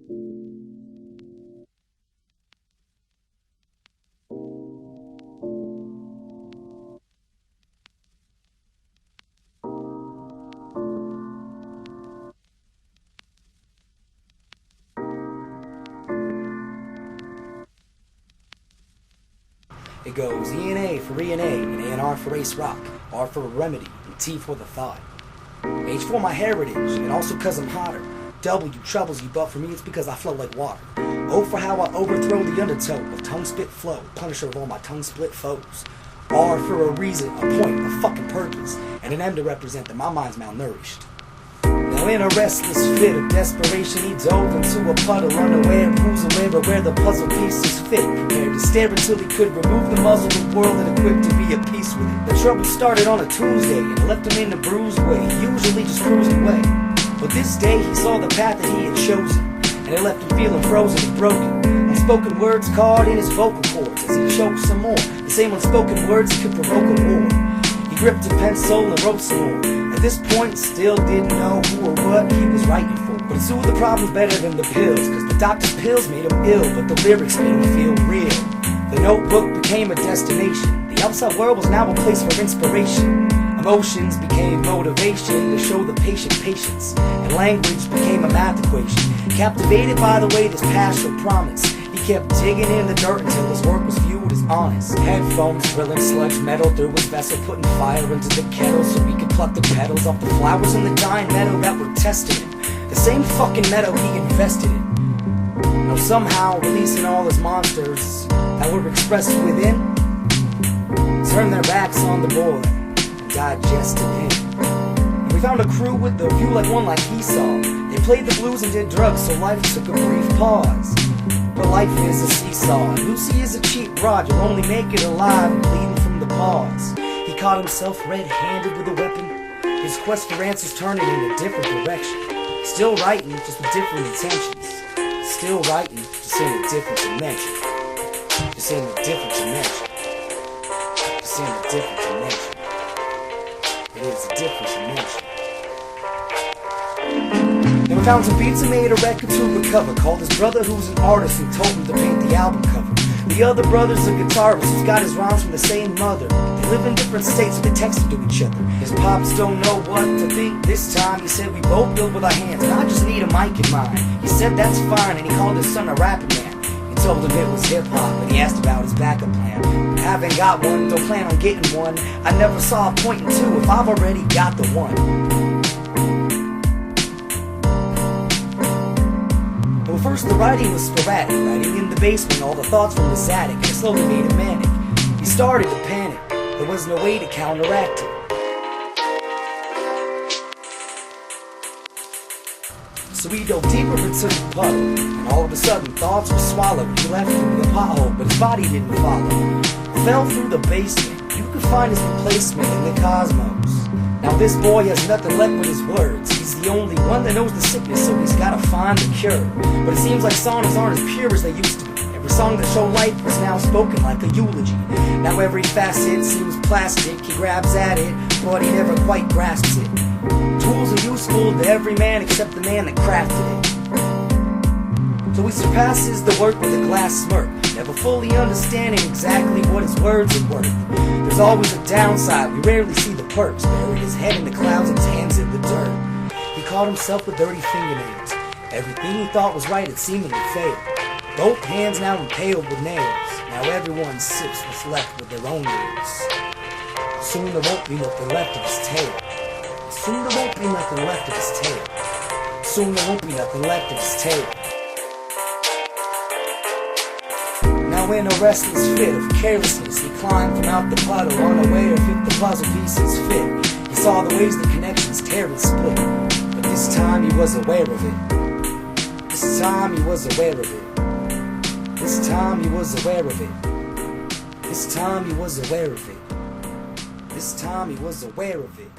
It goes E and A for E and A, and A and R for Ace Rock, R for Remedy, and T for the Thought. H for my heritage, and also cause I'm hotter. W troubles you, but for me it's because I flow like water. O for how I overthrow the undertow of tongue spit flow, punisher of all my tongue split foes. R for a reason, a point, a fucking purpose, and an M to represent that my mind's malnourished. Now in a restless fit of desperation, he dove into a puddle, unaware of who's aware of where the puzzle pieces fit. Prepared to stare until he could remove the muzzle of the world and equipped to be at peace with it. The trouble started on a Tuesday and left him in a bruised way, usually just cruising away. But this day he saw the path that he had chosen, and it left him feeling frozen and broken. Unspoken words caught in his vocal cords as he choked some more. The same unspoken words that could provoke a war. He gripped a pencil and wrote some more. At this point, still didn't know who or what he was writing for. But it soothed the problems better than the pills, cause the doctor's pills made him ill, but the lyrics made him feel real. The notebook became a destination. The outside world was now a place for inspiration. Emotions became motivation to show the patient patience, and language became a math equation. Captivated by the way this past showed promise, he kept digging in the dirt until his work was viewed as honest. Headphones drilling sludge metal through his vessel, putting fire into the kettle so he could pluck the petals off the flowers in the dying meadow that were testing him. The same fucking meadow he invested in. Now somehow releasing all his monsters that were expressed within turned their backs on the boy and digested him. We found a crew with the view like he saw. They played the blues and did drugs, so life took a brief pause. But life is a seesaw, and Lucy is a cheap broad. You'll only make it alive bleeding from the paws. He caught himself red-handed with a weapon, his quest for answers turning in a different direction. Still writing, just with different intentions. Still writing, just in a different dimension. Just in a different dimension. Just in a different dimension. It is a different dimension. Then we found some beats and made a record to recover. Called his brother who's an artist and told him to paint the album cover. The other brother's a guitarist who's got his rhymes from the same mother. They live in different states but they texting to each other. His pops don't know what to think this time. He said we both build with our hands and I just need a mic in mine. He said that's fine and he called his son a rapping man. He told him it was hip-hop and he asked about his backup plan. Haven't got one, don't plan on getting one. I never saw a point in two if I've already got the one. Well, first the writing was sporadic, writing in the basement, all the thoughts from his attic, and it slowly made him manic. He started to panic, there was no way to counteract it. So he dove deeper into the puddle, and all of a sudden thoughts were swallowed. He left through the pothole, but his body didn't follow. Fell through the basement, you could find his replacement in the cosmos. Now this boy has nothing left but his words. He's the only one that knows the sickness, so he's gotta find the cure. But it seems like songs aren't as pure as they used to be. Every song that showed life was now spoken like a eulogy. Now every facet seems plastic. He grabs at it, but he never quite grasps it. Tools are useful to every man except the man that crafted it. So he surpasses the work with a glass smirk, never fully understanding exactly what his words are worth. There's always a downside, we rarely see the perks. Buried his head in the clouds and his hands in the dirt. He caught himself with dirty fingernails. Everything he thought was right had seemingly failed. Both hands now impaled with nails. Now everyone sips what's left with their own nails. Soon there won't be nothing left of his tail. Soon there won't be nothing left of his tail. Soon there won't be nothing left of his tail. Now in a restless fit of carelessness, he climbed from out the puddle, unaware if the puzzle pieces fit. He saw the ways the connections tear and split, but this time he was aware of it. This time he was aware of it. This time he was aware of it. This time he was aware of it. This time he was aware of it.